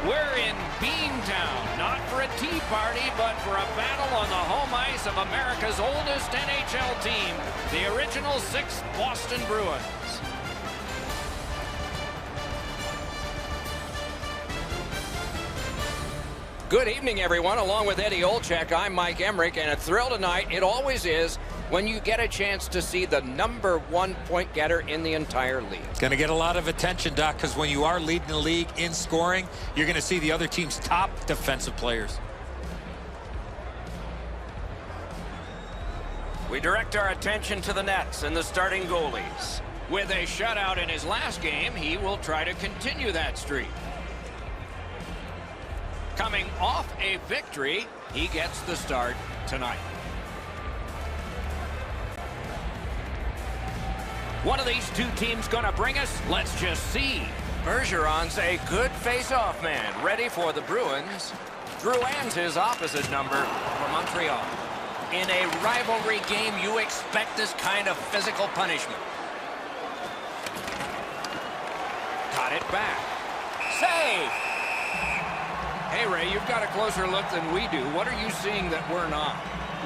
We're in Beantown, not for a tea party, but for a battle on the home ice of America's oldest NHL team, the original 6 Boston Bruins. Good evening, everyone. Along with Eddie Olczyk, I'm Mike Emmerich, and a thrill tonight, it always is, when you get a chance to see the #1 point getter in the entire league. It's going to get a lot of attention, Doc, because when you are leading the league in scoring, you're going to see the other team's top defensive players. We direct our attention to the nets and the starting goalies. With a shutout in his last game, he will try to continue that streak. Coming off a victory, he gets the start tonight. What are these two teams going to bring us? Let's just see. Bergeron's a good face-off man, ready for the Bruins. Drouin's his opposite number for Montreal. In a rivalry game, you expect this kind of physical punishment. Got it back. Save! Hey, Ray, you've got a closer look than we do. What are you seeing that we're not?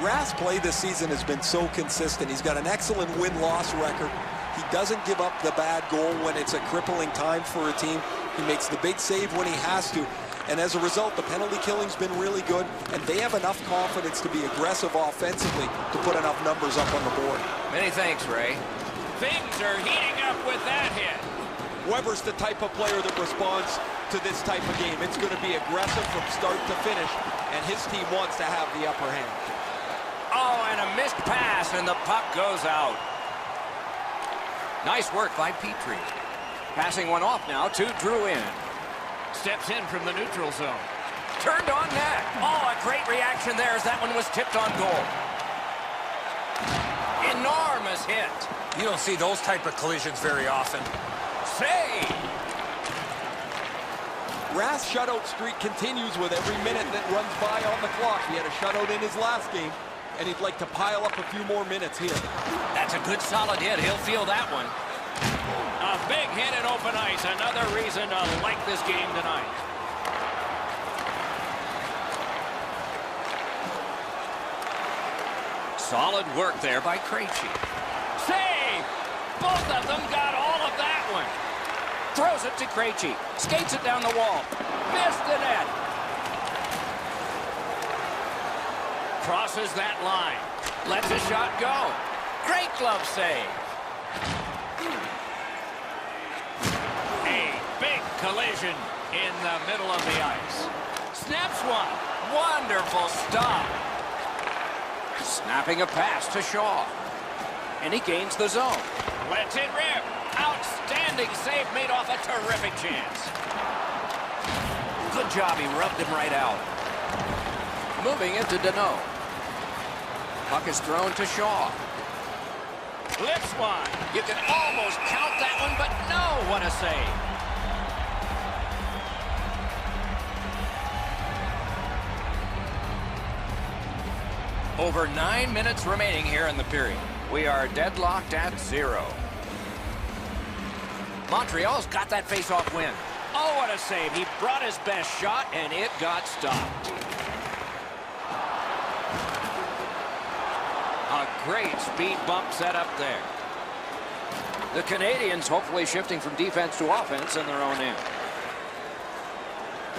Rask's play this season has been so consistent. He's got an excellent win-loss record. He doesn't give up the bad goal when it's a crippling time for a team. He makes the big save when he has to. And as a result, the penalty killing's been really good, and they have enough confidence to be aggressive offensively to put enough numbers up on the board. Many thanks, Ray. Things are heating up with that hit. Weber's the type of player that responds to this type of game. It's going to be aggressive from start to finish, and his team wants to have the upper hand. Oh, and a missed pass, and the puck goes out. Nice work by Petrie. Passing one off now to Drouin. Steps in from the neutral zone. Turned on net. Oh, a great reaction there as that one was tipped on goal. Enormous hit. You don't see those type of collisions very often. Save. Rask's shutout streak continues with every minute that runs by on the clock. He had a shutout in his last game, and he'd like to pile up a few more minutes here. That's a good solid hit. He'll feel that one. A big hit at open ice. Another reason to like this game tonight. Solid work there by Carey. Save! Both of them got all of that one. Throws it to Carey. Skates it down the wall. Missed the net. Crosses that line. Lets a shot go. Great glove save. A big collision in the middle of the ice. Snaps one. Wonderful stop. Snapping a pass to Shaw. And he gains the zone. Lets it rip. Outstanding save made off a terrific chance. Good job. He rubbed him right out. Moving into Danault. Puck is thrown to Shaw. Flips one. You can almost count that one, but no, what a save. Over 9 minutes remaining here in the period. We are deadlocked at 0. Montreal's got that face-off win. Oh, what a save. He brought his best shot, and it got stopped. A great speed bump set up there. The Canadiens hopefully shifting from defense to offense in their own end.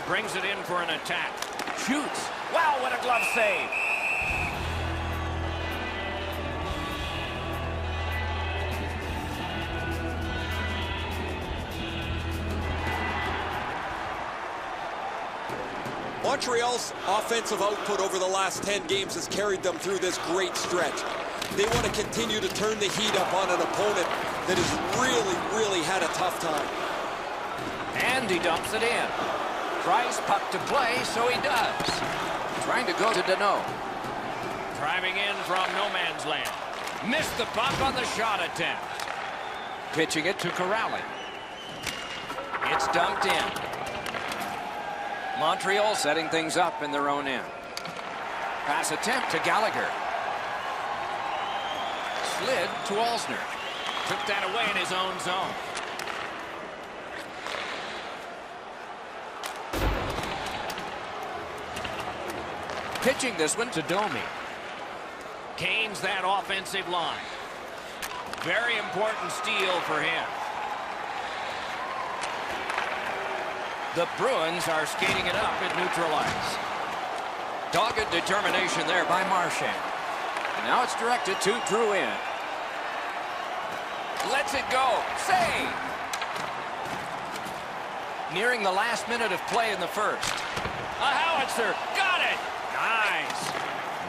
Brings it in for an attack. Shoots. Wow, what a glove save. Montreal's offensive output over the last 10 games has carried them through this great stretch. They want to continue to turn the heat up on an opponent that has really had a tough time. And he dumps it in. Price puck to play, so he does. Trying to go to Danault. Driving in from no man's land. Missed the puck on the shot attempt. Pitching it to Corrali. It's dumped in. Montreal setting things up in their own end. Pass attempt to Gallagher. Slid to Alsner. Took that away in his own zone. Pitching this one to Domi. Gains that offensive line. Very important steal for him. The Bruins are skating it up at neutral ice. Dogged determination there by Marchand. And now it's directed to Drouin. Lets it go. Save! Nearing the last minute of play in the first. A howitzer. Got it! Nice.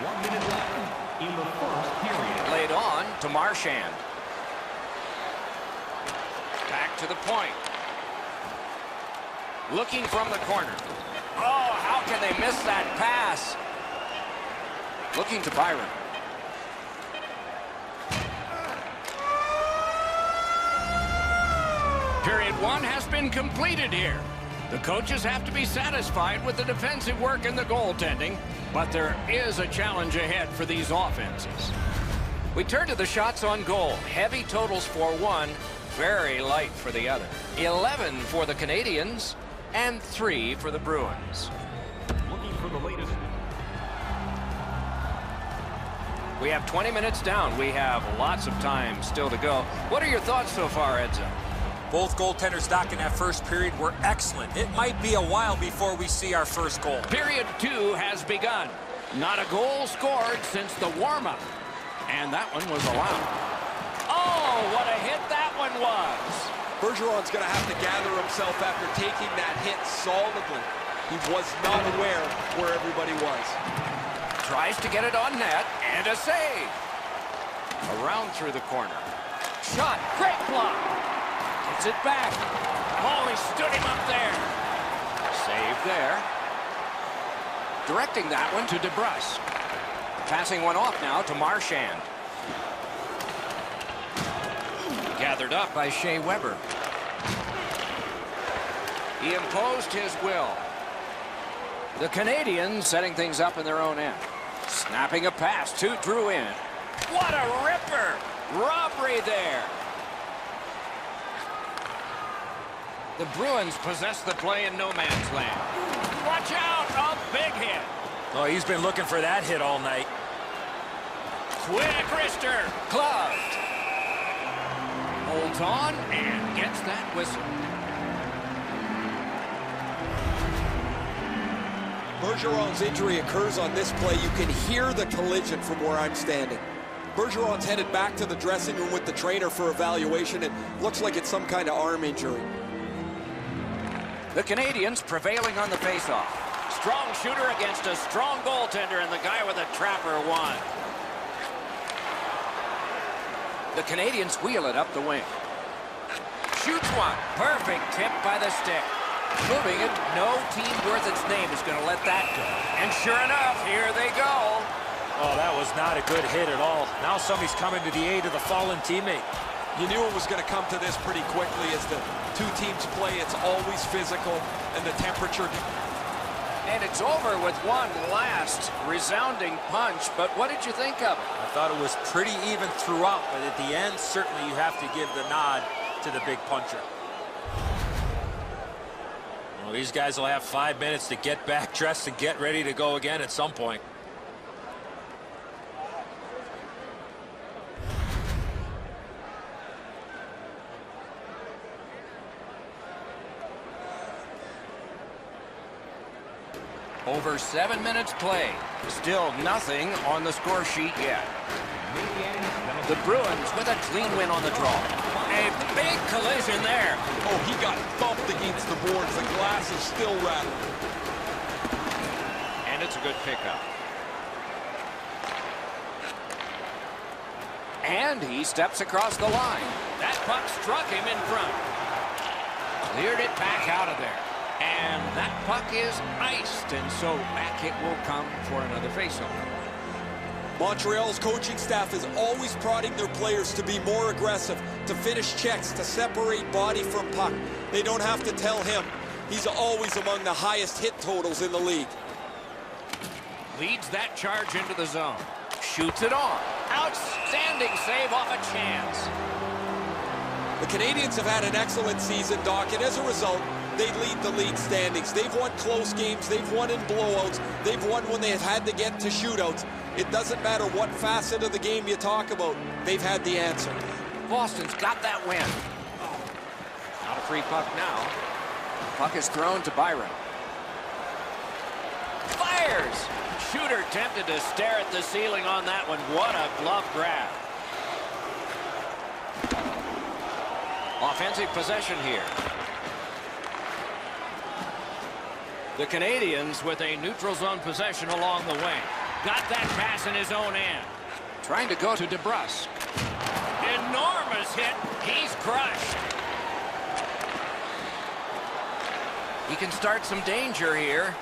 1 minute left in the first period. Laid on to Marchand. Back to the point. Looking from the corner. Oh, how can they miss that pass? Looking to Byron. Period 1 has been completed here. The coaches have to be satisfied with the defensive work and the goaltending, but there is a challenge ahead for these offenses. We turn to the shots on goal. Heavy totals for one, very light for the other. 11 for the Canadiens and 3 for the Bruins. Looking for the latest. We have 20 minutes down. We have lots of time still to go. What are your thoughts so far, Edzo? Both goaltenders, Doc, in that first period were excellent. It might be a while before we see our first goal. Period 2 has begun. Not a goal scored since the warm-up. And that one was allowed. Oh, what a hit that one was. Bergeron's going to have to gather himself after taking that hit solidly. He was not aware where everybody was. Tries to get it on net, and a save. Around through the corner. Shot, great block. Gets it back. Oh, he stood him up there. Save there. Directing that one to DeBrusk. Passing one off now to Marchand. Gathered up by Shea Weber. He imposed his will. The Canadiens setting things up in their own end. Snapping a pass to Drouin. What a ripper! Robbery there. The Bruins possess the play in no man's land. Watch out! A big hit. Oh, he's been looking for that hit all night. Quick wrister. Gloved. Holds on and gets that whistle. Bergeron's injury occurs on this play. You can hear the collision from where I'm standing. Bergeron's headed back to the dressing room with the trainer for evaluation. It looks like it's some kind of arm injury. The Canadiens prevailing on the faceoff. Strong shooter against a strong goaltender, and the guy with a trapper won. The Canadiens wheel it up the wing. Shoots one. Perfect tip by the stick. Moving it, no team worth its name is going to let that go. And sure enough, here they go. Oh, that was not a good hit at all. Now somebody's coming to the aid of the fallen teammate. You knew it was going to come to this pretty quickly as the two teams play. It's always physical, and the temperature. And it's over with one last resounding punch. But what did you think of it? I thought it was pretty even throughout, but at the end, certainly you have to give the nod to the big puncher. Well, these guys will have 5 minutes to get back dressed and get ready to go again at some point. Over 7 minutes play. Still nothing on the score sheet yet. The Bruins with a clean win on the draw. A big collision there. Oh, he got bumped against the boards. The glass is still rattling. And it's a good pickup. And he steps across the line. That puck struck him in front. Cleared it back out of there. And that puck is iced, and so back it will come for another faceoff. Montreal's coaching staff is always prodding their players to be more aggressive, to finish checks, to separate body from puck. They don't have to tell him. He's always among the highest hit totals in the league. Leads that charge into the zone. Shoots it on. Outstanding save off a chance. The Canadiens have had an excellent season, Doc, and as a result, they lead the league standings. They've won close games. They've won in blowouts. They've won when they have had to get to shootouts. It doesn't matter what facet of the game you talk about. They've had the answer. Boston's got that win. Not a free puck now. Puck is thrown to Byron. Fires! Shooter tempted to stare at the ceiling on that one. What a glove grab. Offensive possession here. The Canadiens with a neutral zone possession along the way. Got that pass in his own end. Trying to go to DeBrusk. Enormous hit. He's crushed. He can start some danger here.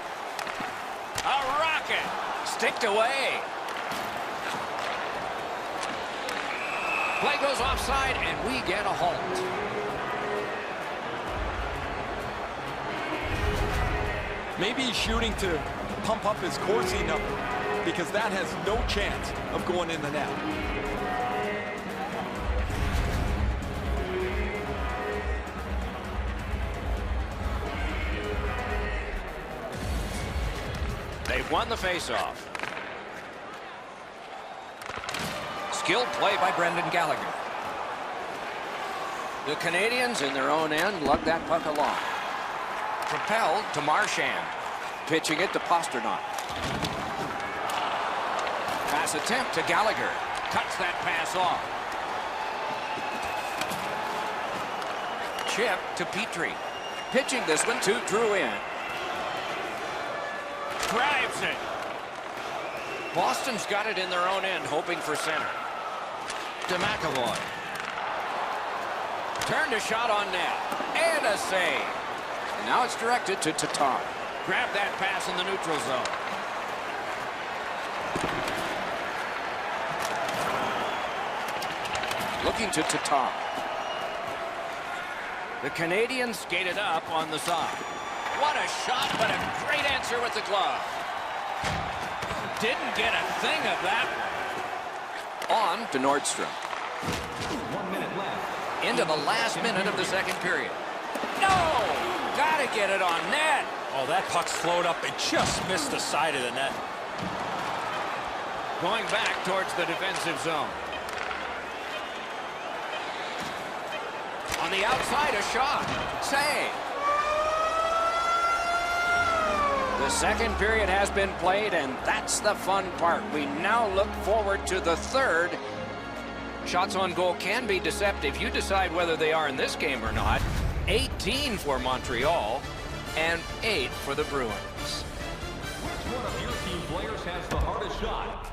A rocket. Sticked away. Play goes offside, and we get a halt. Maybe he's shooting to pump up his Corsi number because that has no chance of going in the net. They've won the faceoff. Skilled play by Brendan Gallagher. The Canadiens in their own end lug that puck along. Propelled to Marchand. Pitching it to Pasternak. Pass attempt to Gallagher. Cuts that pass off. Chip to Petrie. Pitching this one to Drouin. Drives it. Boston's got it in their own end, hoping for center. To McAvoy. Turned a shot on net. And a save. And now it's directed to Tatar. Grab that pass in the neutral zone. Looking to Tatar. The Canadiens skated up on the side. What a shot, but a great answer with the glove. Didn't get a thing of that one. On to Nordstrom. 1 minute left. Into the last minute of the second period. No! Gotta get it on net. Oh, that puck's flowed up and just missed the side of the net. Going back towards the defensive zone. On the outside, a shot. Save. The second period has been played, and that's the fun part. We now look forward to the third. Shots on goal can be deceptive. You decide whether they are in this game or not. 18 for Montreal and 8 for the Bruins. Which one of your team players has the hardest shot?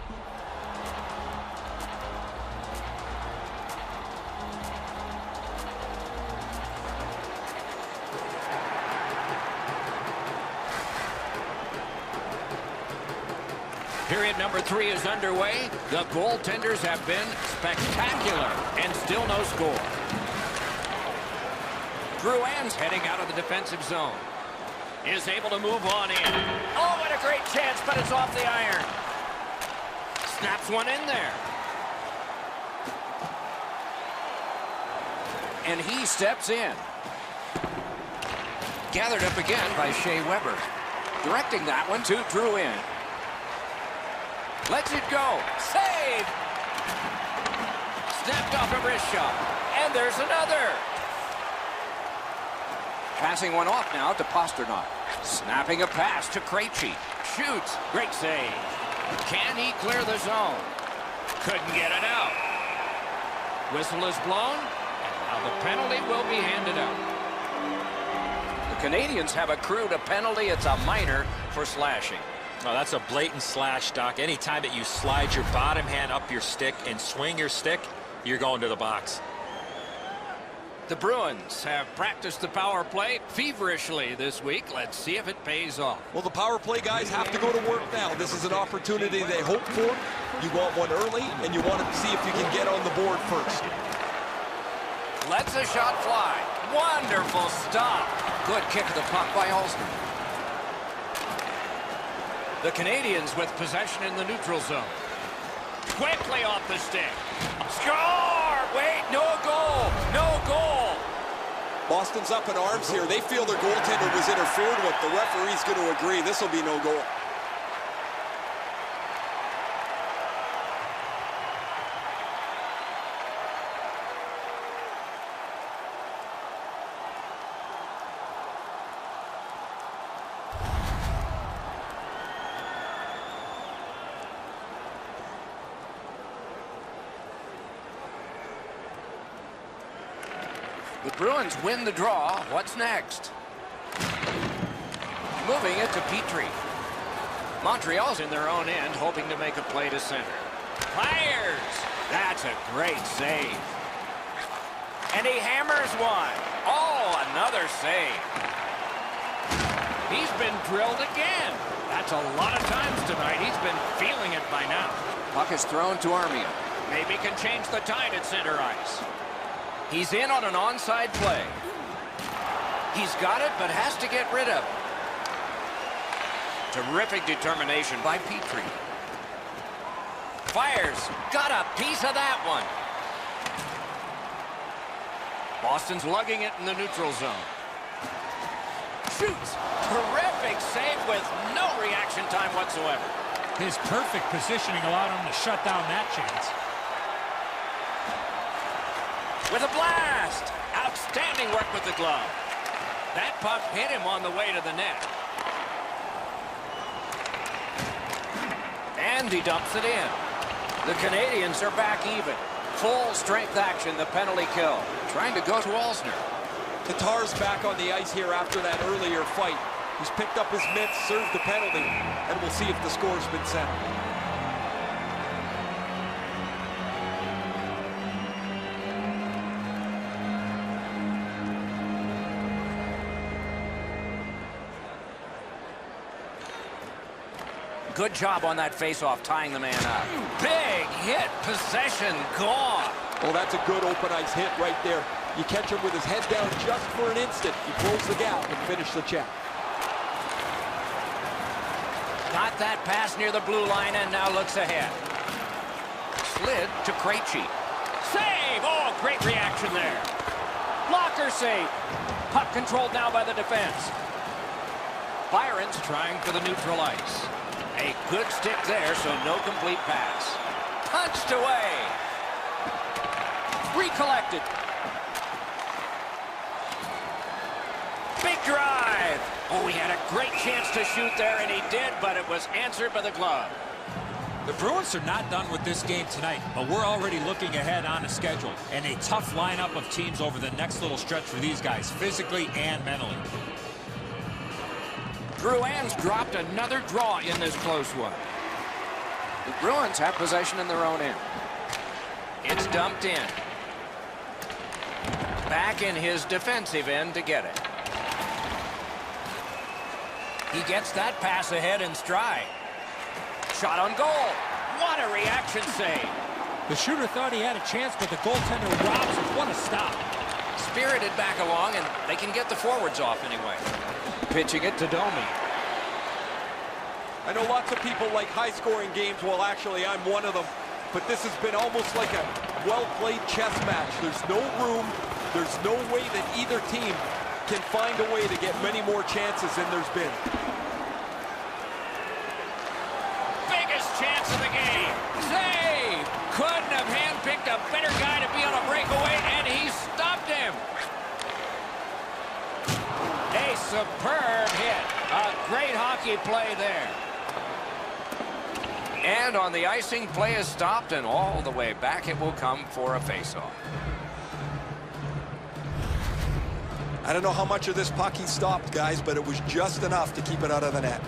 Period number 3 is underway. The goaltenders have been spectacular and still no score. Drouin's heading out of the defensive zone. Is able to move on in. Oh, what a great chance, but it's off the iron. Snaps one in there. And he steps in. Gathered up again by Shea Weber. Directing that one to Drouin. Lets it go. Save! Snapped off a wrist shot. And there's another. Passing one off now to Pasternak. Snapping a pass to Krejci. Shoots. Great save. Can he clear the zone? Couldn't get it out. Whistle is blown. And now the penalty will be handed out. The Canadiens have accrued a penalty. It's a minor for slashing. Oh, that's a blatant slash, Doc. Anytime that you slide your bottom hand up your stick and swing your stick, you're going to the box. The Bruins have practiced the power play feverishly this week. Let's see if it pays off. Well, the power play guys have to go to work now. This is an opportunity they hope for. You want one early, and you want to see if you can get on the board first. Lets a shot fly. Wonderful stop. Good kick of the puck by Holston. The Canadiens with possession in the neutral zone. Quickly off the stick. Score! Wait, no goal! No goal! Boston's up in arms here. They feel their goaltender was interfered with. The referee's going to agree. This will be no goal. The Bruins win the draw. What's next? Moving it to Petrie. Montreal's in their own end, hoping to make a play to center. Fires! That's a great save. And he hammers one. Oh, another save. He's been drilled again. That's a lot of times tonight. He's been feeling it by now. Puck is thrown to Armia. Maybe can change the tide at center ice. He's in on an onside play. He's got it, but has to get rid of it. Terrific determination by Petrie. Fires. Got a piece of that one. Boston's lugging it in the neutral zone. Shoots. Terrific save with no reaction time whatsoever. His perfect positioning allowed him to shut down that chance. With a blast! Outstanding work with the glove. That puck hit him on the way to the net. And he dumps it in. The Canadiens are back even. Full strength action, the penalty kill. Trying to go to Alsner. Tatar's back on the ice here after that earlier fight. He's picked up his mitts, served the penalty, and we'll see if the score's been set. Good job on that face-off, tying the man up. Big hit, possession gone. Oh, that's a good open ice hit right there. You catch him with his head down just for an instant. You close the gap and finish the check. Got that pass near the blue line and now looks ahead. Slid to Krejci. Save! Oh, great reaction there. Blocker save. Puck controlled now by the defense. Byron's trying for the neutral ice. A good stick there, so no complete pass. Punched away. Recollected. Big drive. Oh, he had a great chance to shoot there, and he did, but it was answered by the glove. The Bruins are not done with this game tonight, but we're already looking ahead on the schedule. And a tough lineup of teams over the next little stretch for these guys, physically and mentally. Bruins dropped another draw in this close one. The Bruins have possession in their own end. It's dumped in. Back in his defensive end to get it. He gets that pass ahead in stride. Shot on goal. What a reaction save. The shooter thought he had a chance, but the goaltender robs him. What a stop. Spirited back along, and they can get the forwards off anyway. Pitching it to Domi. I know lots of people like high-scoring games. Well, actually, I'm one of them. But this has been almost like a well-played chess match. There's no room. There's no way that either team can find a way to get many more chances than there's been. Biggest chance of the game. Save! Couldn't have handpicked a better guy to be on a breakaway, and he stopped him. A superb hit. A great hockey play there. And on the icing, play is stopped, and all the way back it will come for a face-off. I don't know how much of this puck he stopped, guys, but it was just enough to keep it out of the net.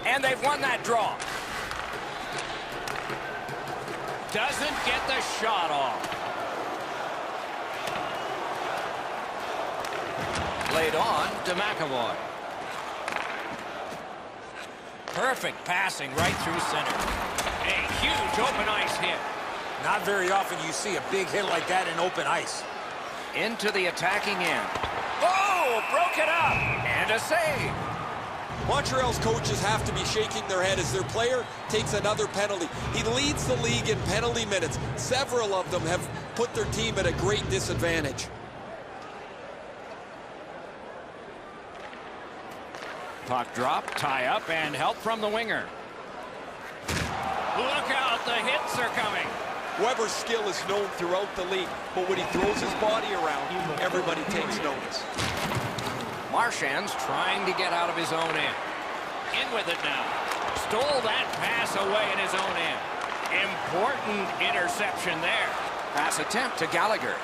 And they've won that draw. Doesn't get the shot off. Laid on to McAvoy. Perfect passing right through center. A huge open ice hit. Not very often you see a big hit like that in open ice. Into the attacking end. Oh, Oh, broke it up. And a save. Montreal's coaches have to be shaking their head as their player takes another penalty. He leads the league in penalty minutes. Several of them have put their team at a great disadvantage. Puck drop, tie up, and help from the winger. Look out, the hits are coming. Weber's skill is known throughout the league, but when he throws his body around, everybody takes notice. Marchand's trying to get out of his own end. In with it now. Stole that pass away in his own end. Important interception there. Pass attempt to Gallagher.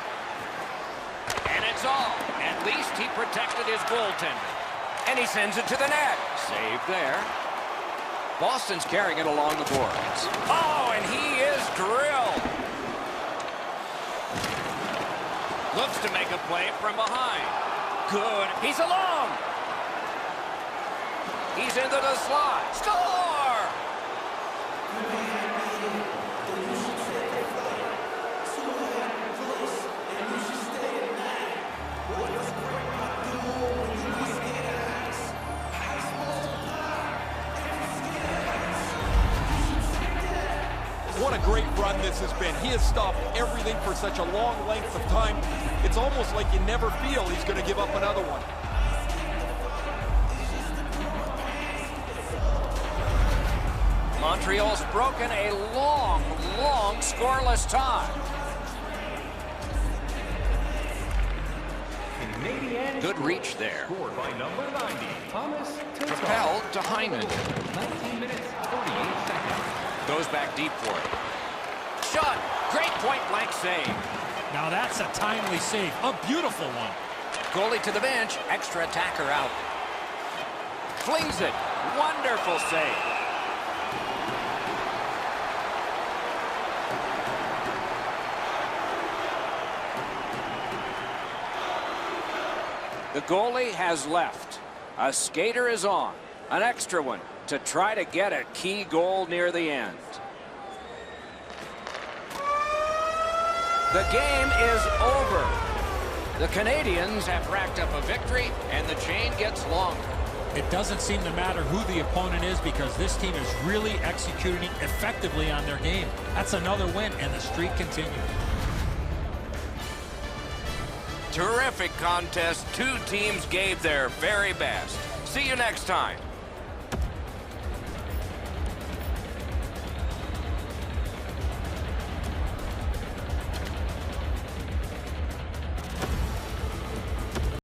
And it's all. At least he protected his goaltender. And he sends it to the net. Save there. Boston's carrying it along the boards. Oh, and he is drilled. Looks to make a play from behind. Good. He's alone. He's into the slot. Score! What a great run this has been. He has stopped everything for such a long length of time. It's almost like you never feel he's going to give up another one. Montreal's broken a long, long scoreless tie. Good reach there. Scored by number 90, Tomas Tatar. Propelled to Hyman. 19 minutes, 48 seconds. Goes back deep for it. Shot. Great point-blank save. Now that's a timely save. A beautiful one. Goalie to the bench. Extra attacker out. Flings it. Wonderful save. The goalie has left. A skater is on. An extra one to try to get a key goal near the end. The game is over. The Canadiens have racked up a victory, and the chain gets longer. It doesn't seem to matter who the opponent is because this team is really executing effectively on their game. That's another win, and the streak continues. Terrific contest. Two teams gave their very best. See you next time.